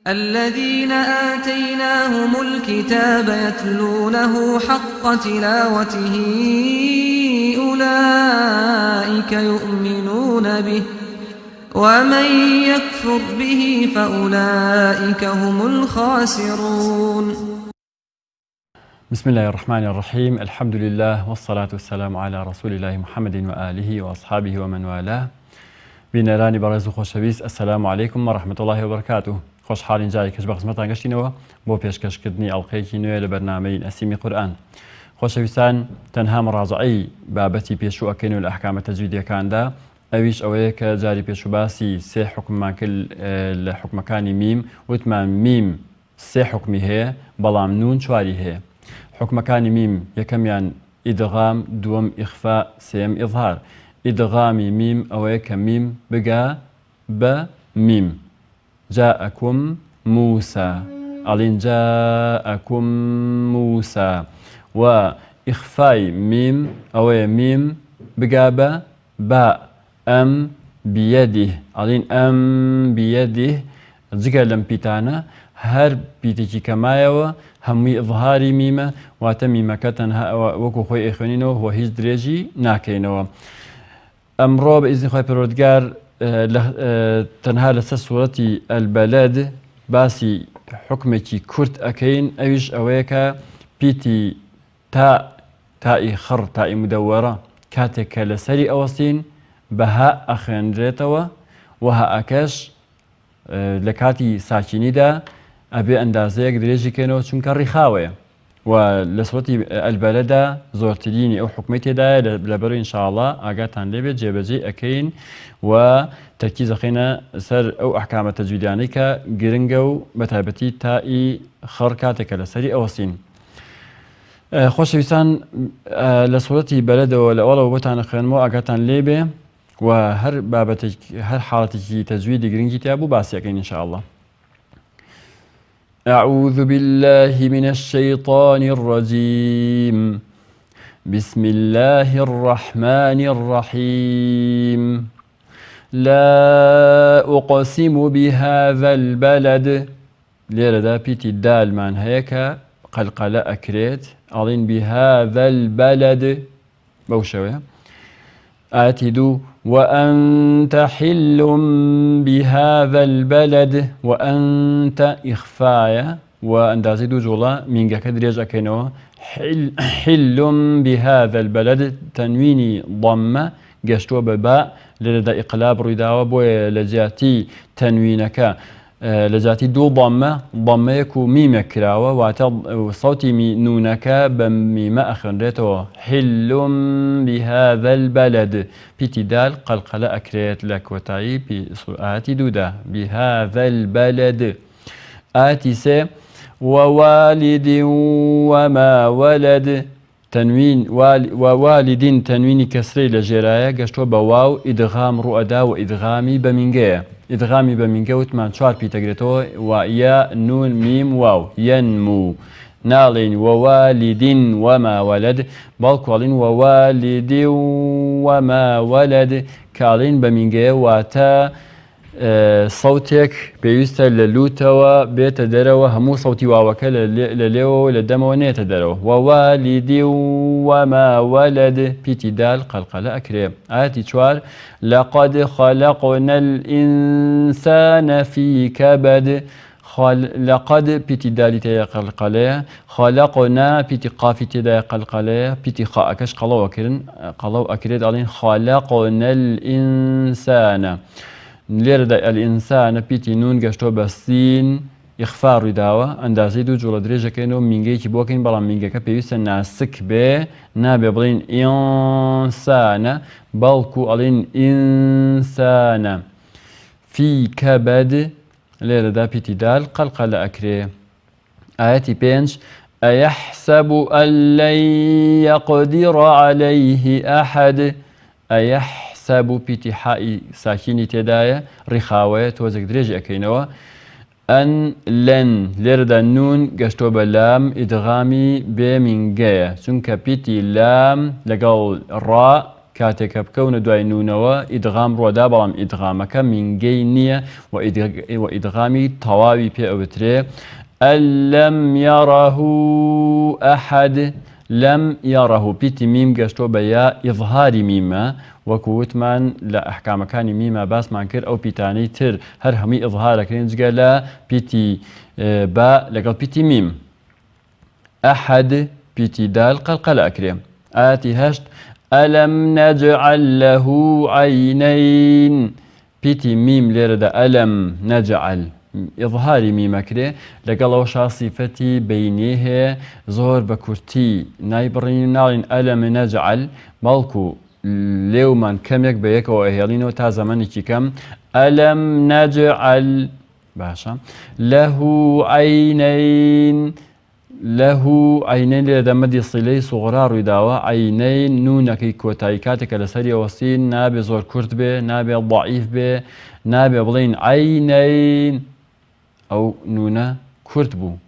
الذين آتيناهم الكتاب يتلونه حق تلاوته أولئك يؤمنون به ومن يكفر به فأولئك هم الخاسرون. بسم الله الرحمن الرحيم. الحمد لله والصلاة والسلام على رسول الله محمد وآله وأصحابه ومن والاه. بینەرانی بەڕێز و خۆشەویست، السلام عليكم ورحمة الله وبركاته. خۆشحاڵین جارێکیش بە خزمەتان گەشتینەوە بۆ پێشکەشکردنی ئەڵقەیەکی نوێ لە بەرنامەی نەسیمی قورئان. خۆشەویستان، تەنها مڕاجعەی بابەتی پێشوو ئەکەین لە ئەحکامە تەجویدیەکاندا، ئەویش ئەوەیە کە جاری پێشوو باسی سێ حکممان کرد لە حکمەکانی میم. وتمان میم سێ حکمی هەیە، بەڵام نون چواری هەیە. حکمەکانی میم یەکەمیان ئیدغام، دووەم ئیخفا، سێم ئیظهار. ئیدغامی میم ئەوەیە کە میم بگا بە میم. جاءكم موسى، ئەڵین جاءكم موسى. و ئیخفای میم ئەوەیە میم بگا بە با، ئەم بیەده، ئەڵین ئەم بیەده. جگە لەم پیتانە هەر پیتێکی کەمایەوە هەمووی ئیظهاری میمە، واتە میمەکە تەنها وەکو خۆی ئەخوێنینەوە و هیچ درێژی ناکەینەوە. ئەمڕۆ بە ئیزنی خۆی پەروەردگار تەنها لەسەر سوورەتی ئەلبەلەد باسی حکمێکی کورت ئەکەین، ئەویش ئەوەیە کە پیتی تائی خڕ، تائی مدەوەرە، کاتێک کە لەسەری ئەوەستین بەها ئەخوێنرێتەوە و هەئەکەش لە کاتی ساکینیدا ئەبێ ئەندازەیەک درێژی کەنەوە چونکە ڕیخاوەیە. و لە سوورەتی ئەلبەلەدا زۆرترینی ئەو حکمی تێدایە، لەبەرەوەی ئینشاءڵڵا ئاگاتان لێبێت جێبەجێ ئەکەین و تەرکیز ئەخەینە سەر ئەو ئەحکامە تەجویدیانەی کە گرنگە و بەتایبەتی تائی خڕ کاتێکە لەسەری ئەوەستین. خۆشەویستان، لە سوورەتی بەلەدەوە لە ئەوڵەوە بۆتان خوێنمەوە ئاگاتان لێبێ و هەر بابەتێک، هەر حاڵەتێکی تەجویدی گرنگی تیا بوو باسی ئەکەین ئینشاءڵڵا. أعوذ بالله من الشيطان الرجيم. بسم الله الرحمن الرحيم. لا أقسم بهذا البلد. ليردا بيتي الدال من هيك قلقلة أكريت أظن بهذا البلد بوشوية آتي دو وأنت حل بهذا البلد. وأنت إخفايا وأندازي دو جولا من كدريج أكينو حل بهذا البلد، تنويني ضمة قشتو بباء لدى إقلاب رداوة بوي لجاتي تنوينك لجاتي دو ضمة يكو ميم كراوة وصوتي نونك بميم أخنريتو حل بهذا البلد. بيتي دال قلقلة أكريت لك وتعي بسرعات دودا بهذا البلد. آتي سي ووالد وما ولد، تنوين ووالد تنوين كسري لجرايا قشتو بواو إدغام رؤدا وإدغامي بمنجية. إدغامي بمنجية وثمان شوار بيتقريتو ويا نون ميم واو ينمو. نالين ووالد وما ولد، بالكوالين ووالد وما ولد كالين بمنجية واتا صوتك بيوستا للوتوا بيت دروا همو صوتي واوكا لليو لدمو نيت دروا. ووالد وما ولد بيتي دال قلقلة أكريم. آتي شوار لقد خلقنا الإنسان في كبد. لقد بيتي دالي تيا قلقلة، خلقنا بيتي قافي تيا قلقلة، بيتي خاءكش قلو أكريد علين خلقنا الإنسان. لێرەدا الإنسان پیتی نون گەشتۆ بە سین ئیخفا ڕوویداوە، ئەندازەی دوو جوڵە درێژەکەینەوە مینگەیەکی بۆکەین، بەڵام مینگەکە پێویستە ناسک بێ، نابێ بڵین ئینسانە، بەڵکو ئەڵین ئینسانە. فی کەبەد، لێرەدا پیتی دال قەلقەلە ئەکرێ. ئاەتی 5 ئەیەحسەب ئەن لەن یەقدیڕ عەلەیه ئەحەد. سابو بيتي حائي ساكيني تدايا رخاوة توزك دريجي أكينوا. أن لن لردا نون قشتو بلام إدغامي بمنجايا، سنك بيتي لام لقال راء كاتێکە بکەونە دوای نونەوە ئیدغام ڕۆدا بەڵام ئیدغامەکە مینگەی نییە و ئیدغامی تەواوی پێ ئەوترێ ئەلەم یەڕەهو ئەحەد لەم یەڕەهو پیتی میم گەشتۆ بە یا ئیظهاری میمە وەکو وتمان لە ئەحکامەکانی میمە باسمان کرد ئەو پیتانەی تر هەر هەمووی ئیظهارەکرێن جگە لە پیتی با لەگەڵ پیتی میم ئەحەد پیتی دال قەلقەلە ئەکرێ ئاەتی هەشت ئەلەم نەجعل لەه عەینەین پیتی میم لێرەدا ئەلەم نەجعل ئیظهاری میمەکرێ لەگەڵەوە شاسیفەتی بەینێ هەیە زۆر بە کورتی نایبڕین ناڵین ئەلەم نەجعل بەڵکو لێومان کەمێک بە یەکەوە ئەهێڵینەوە تا زەمانێکی کەم ئەلەم نەجعل باشە لەه عەینەین لەه عەینەین لێرەدا مەدی سیلەی سوغرا ڕوویداوە عەینەین نونەکەی کۆتایی کاتێکە لەسەری ئەوەستین نابێ زۆر کورت بێ نابێ ضەعیف بێ نابێ بڵین عەینەین ئەو نونە کورت بوو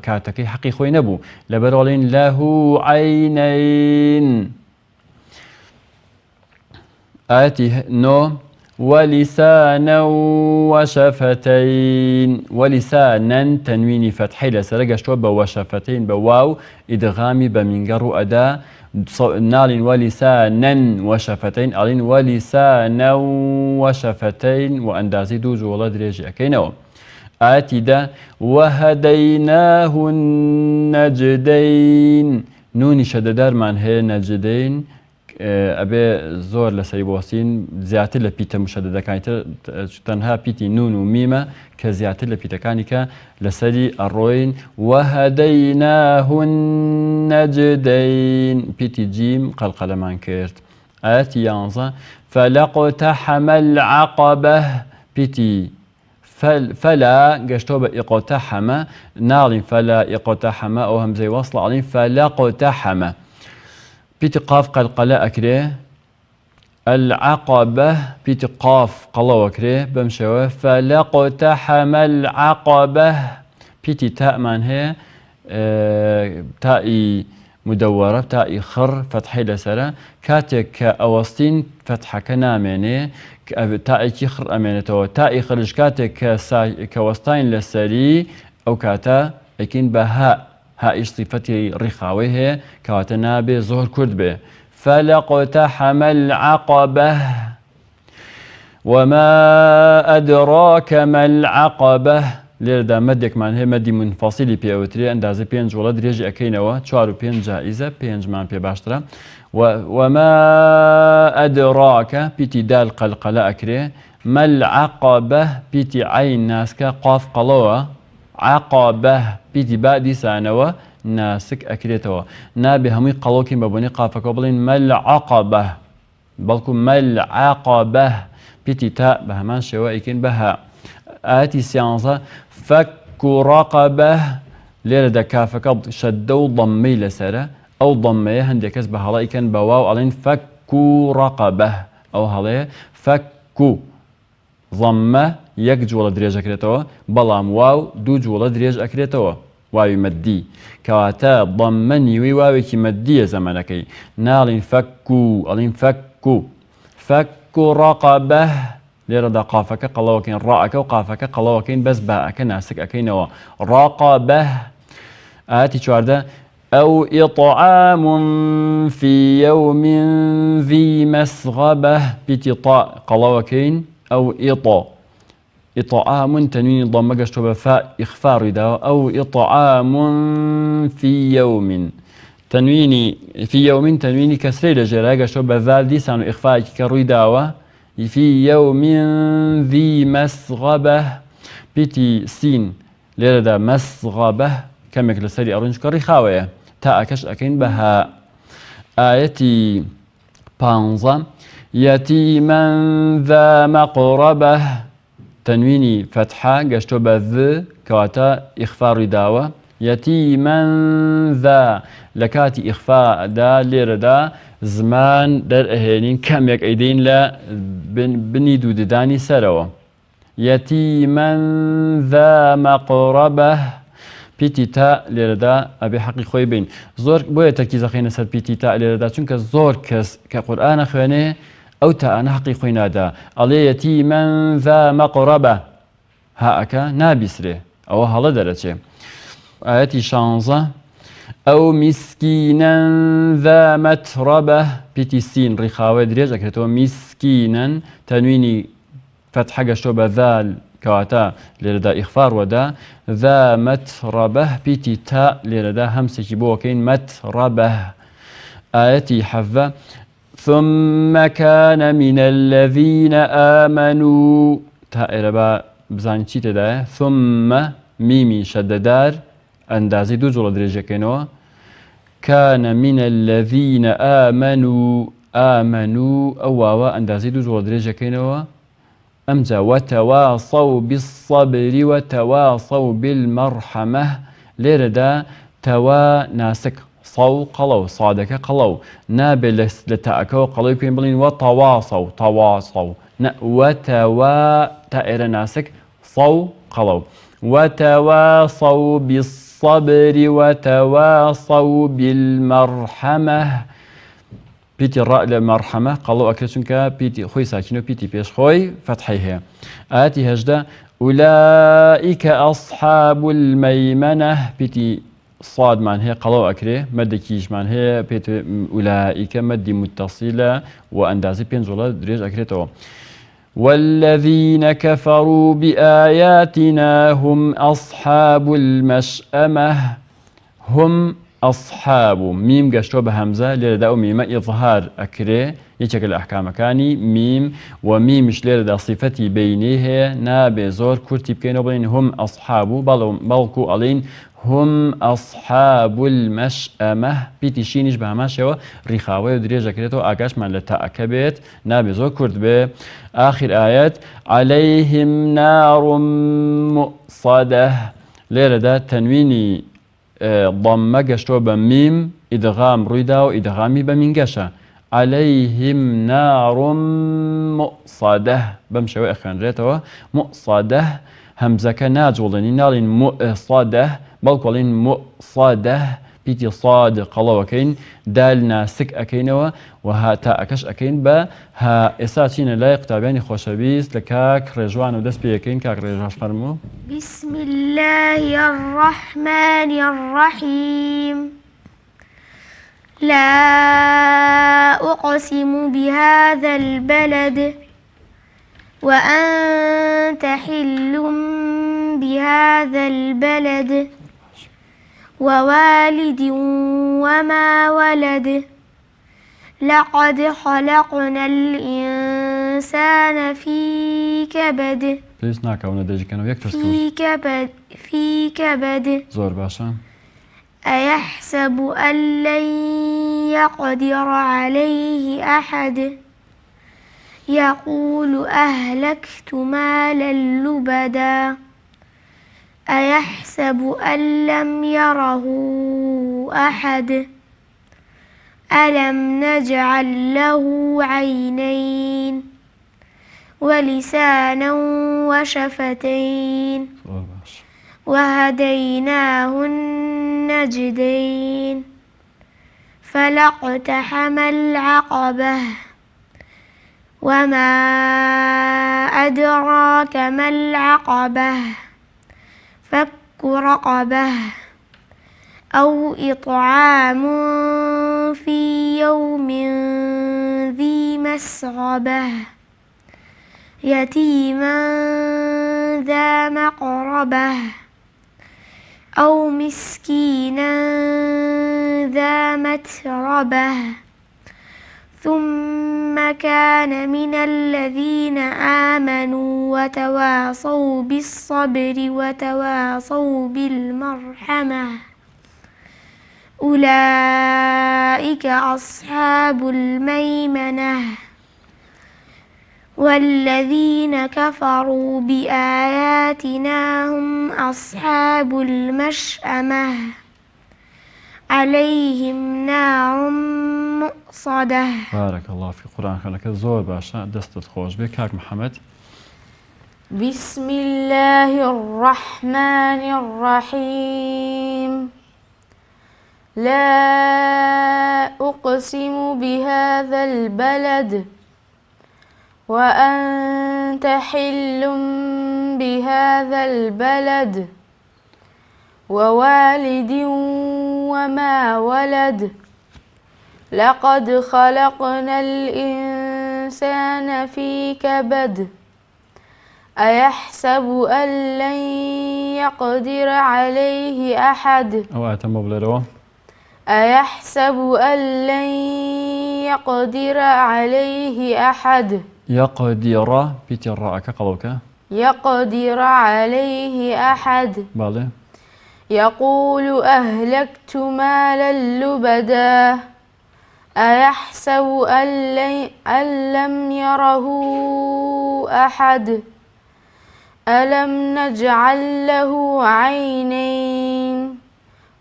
کاتەکەی حەقی خۆی نەبوو لەبەرەوەڵین لەه عەینەین ئاەتی نۆ وەلیسانە وەشەفەتەین وەلیسانەن تەنوینی فەتحەی لەسەرە گەشتووە بە وەشەفەتەین بە واو ئیدغامی بە مینگە ڕوو ئەدا ناڵین وەلیسانەن وەشەفەتەین ئەڵین وەلیسانە وەشەفەتەین و ئەندازی دوو جوڵە درێژی ئەەکەینەوە ئاەتی دا وەهەدەیناه النەجدەین نونی شەدەدارمان هەیە نەجدەین ئەبێ زۆر لەسەری بۆستین زیاتر لە پیتە مشەدەدەکانی تر تەنها پیتی نون و میمە کە زیاتر لە پیتەکانی کە لەسەری ئەڕۆین وەهەدەیناه النەجدەین پیتی جیم قەلقەلەمان کرد ئاەتی یانزە فەلەقتەحەمە العەقەبە پیتی فەلا گەشتۆ بە ئیقتەحەمە ناڵین فەلا ئیقتەحەمە ئەو هەمزەی وەصڵە ئەڵین فەلەقتەحەمە پیتی قاف قەلقەلە ئەکرێ العەقەبە پیتی قاف قەڵەوە ئەکرێ بەم شێوە فەلەقتەحەمە العەقەبە پیتی تاءمان هەیە تائی مدەوەرە تائی خڕ فەتحەی لەسەرە کاتێک کە ئەوەستین فەتحەکە نامێنێ تائێکی خڕ ئەمێنێتەوە تائی خڕش کاتێک کە وەستاین لەسەری ئەو کاتە ئەکەین بە هائیش صفەتی ڕیخاوەی هەیە کەواتە نابێ زۆر کورد بێ فەلەقتەحەمە العەقەبە وما أدراك ما العقبة لێرەدا مەدێکمان هەیە مەدی منفەسیلی پێوترێ ئەندازە 5 وڵە درێژی ئەەکەینەوە 4 و 5 جائزە 5مان پێ باشترە وما أدراك پیتی دال قەلقەلە ئەکرێ ما العقبة پیتی عین ناسکە قاف قەڵەوە عقبة پیتی با دیسانەوە ناسک ئەکرێتەوە نابێ هەمووی قەڵۆکین بە بۆنی قافەکە بڵین ما العقبة بەڵکو ما العقبة پیتی تا بە هەمان شێوە ئەیکەین بەها ئاەتی سیانزە فەک و ڕەقەبە لێرەدا کافەکە شەددە و ضەممەی لەسەرە ئەو ضەممەیە هەندێک کەس بە هەڵە ئیکەن بە واو ئەڵێن فەک و ڕەقەبە ئەو هەڵەیە فەک و ضەممە یەک جوڵە درێژ ئەکرێتەوە بەڵام واو دوو جوڵە درێژ ئەکرێتەوە واوی مەدی کەواتە ضەممە نیوەی واوێکی مەدیە زەمانەکەی ناڵین فەک و ئەڵین فەک و ڕەقەبە لێرەدا قافەکە قەڵەوەکەین ڕائەکە و قافەکە قەڵەوەکەین بەس باەکە ناسک ئەەکەینەوە ڕەقەبە ئاەتی چواردە ئەو ئیطعام في يوم ذي مسغبة پیتی طا قەڵەوەکەین ئەو ئیطعام تەنوینی ضەممە گەشتۆ بە فا ئیخفا ڕوویداوە ئەو ئیطعام في يوم تەنوینی في يوم تەنوینی کەسرەی لە ژێرای گەشتۆ بە ذال دیسان و ئیخفایەکی کە ڕوویداوە في يوم ذي مسغبة پیتی سین لێرەدا مسغبة کەمێک لەسەری ئەڕنجکە ڕیخاوەیە تا ئەکەش ئەەکەین بەها ئاەتی 15 يتيما ذا مقربة تەنوینی فەتحە گەشتۆ بە ذ کەواتە ئیخفا ڕوویداوە يتيما ذا لە کاتی ئیخفادا لێرەدا زمان دەرئەهێنین کەمێک ئەیدەین لە بنی دووددانی سەرەوە يتيما ذا مقربة پیتی تا لێرەدا ئەبێ حەقی خۆی بین زۆر بۆیە تەرکیزەخینە سەر پیتی تا لێرەدا چونکە زۆر کەس کە قورئانە خوێنێ ئەو تائانە حەقی خۆی نادا ئەڵێ یەتیمەن ذا مەقڕەبە هائەکە نابیسرێ ئەوە هەڵە دەرەچێ ئاەتی 16 ئەو میسکینەن ذا مەتڕەبە پیتی سین ڕیخاوە درێژ ئەکرێتەوە میسکینەن تەنوینی فتحە گەشتۆ بە ذال کەواتە لێرەدا ئیخفار وەدا ذا مەتڕەبە پیتی تا لێرەدا هەمسێکی بۆکەین مەتڕەبە ئاەتی حەڤە ثم كان من الذين آمنوا تا ئێرە بزانین چی تێدایە ثم میمی شەدەدار ئەندازی دوو جوڵە درێژەکەینەوە كان من الذين آمنوا ئەو واوە ئەندازی دوو جوڵە درێژەکەینەوە ئەمجا وتواصوا بالصبر وتواصوا بالمرحمة لێرەدا تەوا ناسک صو قەڵەو صادەکە قەڵەو نابێت لە تاءەکەەوە قەڵەوی پێین بڵین وتواصوا تواصوا وتوا تا ئێرە ناسک صو قەڵەو وتواصوا بالصبر وتواصوا بالمرحمة پیتی ڕا لە مەرحەمە قەڵەو ئەکرێت چونکە پیتی خۆی ساکینە و پیتی پێش خۆی فەتحی هەیە ئاەتی 18 أولئك أصحاب الميمنة پیتی صادمان هەیە قەڵەو ئەکرێ مەدێکیشمان هەیە پێت ئولائیکە مەدی متصلە و ئەندازی پێنج جوڵە درێژ ئەکرێتەوە والذين كفروا بآياتنا هم أصحاب المشأمة هم أصحاب ميم قشتو بهمزة ليردا ميم إظهار أكري يشكل الأحكام كاني ميم وميمش ليردا صفتي بينيه نابي زور كرتي بكينو بين هم أصحاب بلكو ألين هم أصحاب المشأمة بيتي شينش بهماشيو ريخاوي ودريجة كريتو آقاش من لتأكبت نابي زور كرت به آخر آيات عليهم نار مؤصدة ليردا تنويني ضمە گەشتۆ بە میم ئیدغام ڕوویدا و ئیدغامی بە مینگەشە عليهم نار مؤصدة بەم شێوەیە ئەخوێنرێتەوە مؤصدة هەمزەکە ناجوڵێنی ناڵین مؤصدة بەڵکوڵین مؤصدة پیتی صاد قەڵەوەکەین دال ناسک ئەکەینەوە و تا ئەکەش ئەکەین بە ها ئێستا چینە لای قوتابیانی خۆشەویست لە کاک ڕێژوان و دەست پێیەکەین کاک ڕێژواش فەرموو بسم الله الرحمن الرحيم لا أقسم بهذا البلد وأنت حل بهذا البلد ووالد وما ولد لقد خلقنا الإنسان في كبد في كبد زور باشا أيحسب أن لن يقدر عليه أحد يقول أهلكت مالا لبدا أيحسب أن لم يره أحد ألم نجعل له عينين ولسانا وشفتين وهديناه النجدين فلاقتحم العقبة وما أدراك ما العقبة فك رقبة أو إطعام في يوم ذي مسغبة يتيما ذا مقربة أو مسكينا ذا متربة ثم كان من الذين آمنوا وتواصوا بالصبر وتواصوا بالمرحمة أولئك أصحاب الميمنة والذين كفروا بآياتنا هم أصحاب المشأمة عليهم نار مؤصدة. بارك الله في قرآن خلك زور باشا دستت خوش بك كاك محمد بسم الله الرحمن الرحيم لا أقسم بهذا البلد وأنت حل بهذا البلد ووالد وما ولد لقد خلقنا الإنسان في كبد أيحسب أن لن يقدر عليه أحد أو أتم بلروا أيحسب أن لن يقدر عليه أحد يقدر بتراءك قلوك يقدر عليه أحد بالي يقول أهلكت مالا لبدا أيحسب أن لم يره أحد ألم نجعل له عينين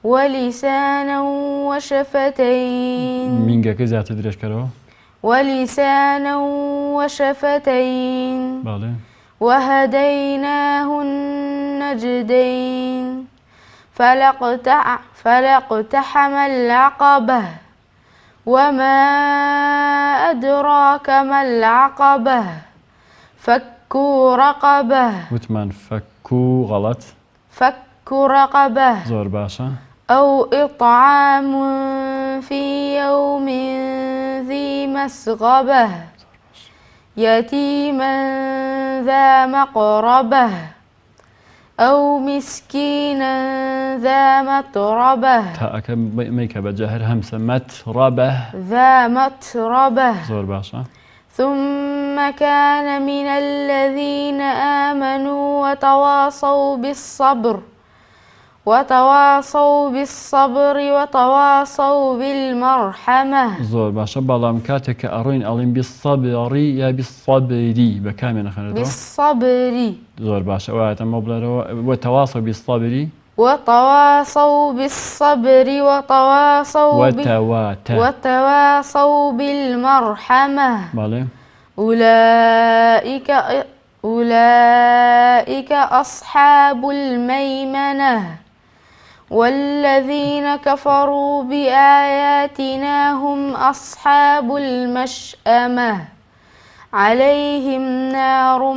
ولسانا وشفتين مينجا كذا تدريش كرو ولسانا وشفتين بالي وهديناه النجدين فلاقتحم العقبة وما أدراك ما العقبة فك رقبة وثمان فكو غلط فك رقبة زور باشا أو إطعام في يوم ذي مسغبة يتيما ذا مقربة أو مسكينا ذا متربة تاءك ميك بجاهر همسة متربة ذا متربة زور باشا ثم كان من الذين آمنوا وتواصوا بالصبر وتواصوا بالمرحمة زور باشا بلام كاتك أروين ألين بالصبر يا بالصبري بكامل خلده بالصبر زور باشا واتم بلروا وتواصوا بالصبر وتواصوا بالصبر وتواصوا بالمرحمة بالي أولئك أصحاب الميمنة والذين كفروا بآياتنا هم أصحاب المشأمة عليهم نار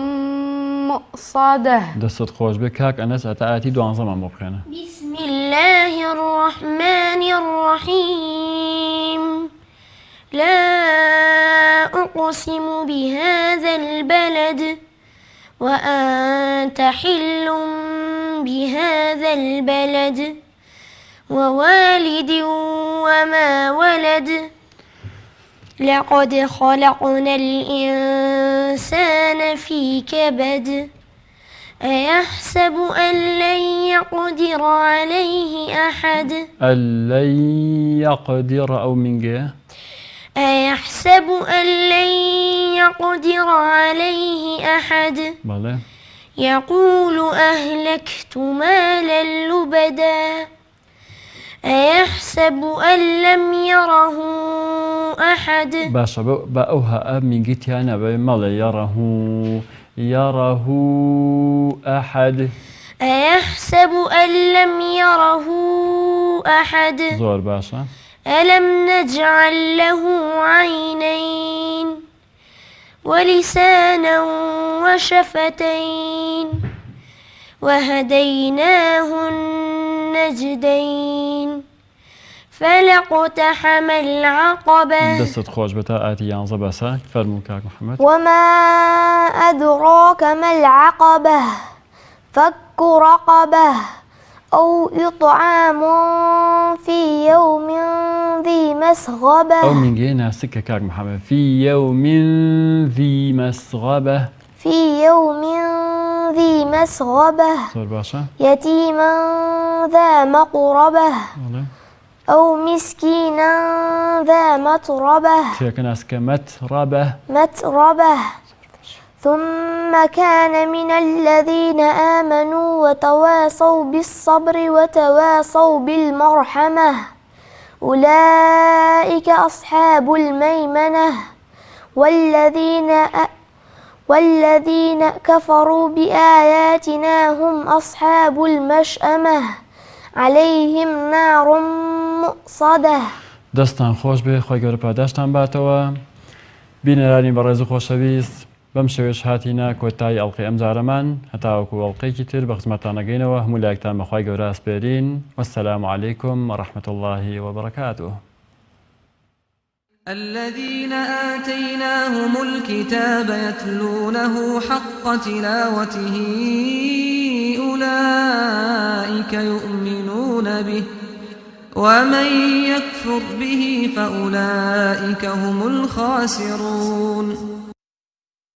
مؤصدة دست خوش بكاك أنس أتآتي دوان زمان مبخينة بسم الله الرحمن الرحيم لا أقسم بهذا البلد وأنت حل بهذا البلد ووالد وما ولد لقد خلقنا الإنسان في كبد أيحسب أن لن يقدر عليه أحد ألن يقدر أو من جهة أيحسب أن لن يقدر عليه أحد بالي يقول أهلكت مالا لبدا أيحسب أن لم يره أحد باشا بأوها من جيت أنا بمال يره أحد أيحسب أن لم يره أحد زور باشا ألم نجعل له عينين ولسانا وشفتين وهديناه النجدين فلاقتحم العقبة دست خوش بتاعتي يانزا باسا فرمو كاك محمد وما أدراك ما العقبة فك رقبة أو إطعام في يوم ذي مسغبة أو من جهة سكة كاك محمد في يوم ذي مسغبة في يوم ذي مسغبة زور باشا يتيما ذا مقربة والله أو مسكينا ذا متربة تيك ناس كمتربة متربة ثم كان من الذين آمنوا وتواصوا بالصبر وتواصوا بالمرحمة أولئك أصحاب الميمنة والذين كفروا بآياتنا هم أصحاب المشأمة عليهم نار مؤصدة. دەستان خۆش بێ، خۆی گەورە پاداشتان باتەوە. بینەرانی بەڕێز و خۆشەویست، بەم شێوەش هاتینە کۆتایی ئەڵقەی ئەم جارەمان، هەتاوەکو ئەڵقەیەکی تر بە خزمەتتان ئەگەینەوە. هەموو لایەکتان بەخوای گەورە ئەسپێرین. وەسەلام عەلەیکم وەڕەحمەتوڵڵاهی وبركاته. الذين آتيناهم الكتاب يتلونه حق تلاوته أولئك يؤمنون به ومن يكفر به فأولئك هم الخاسرون.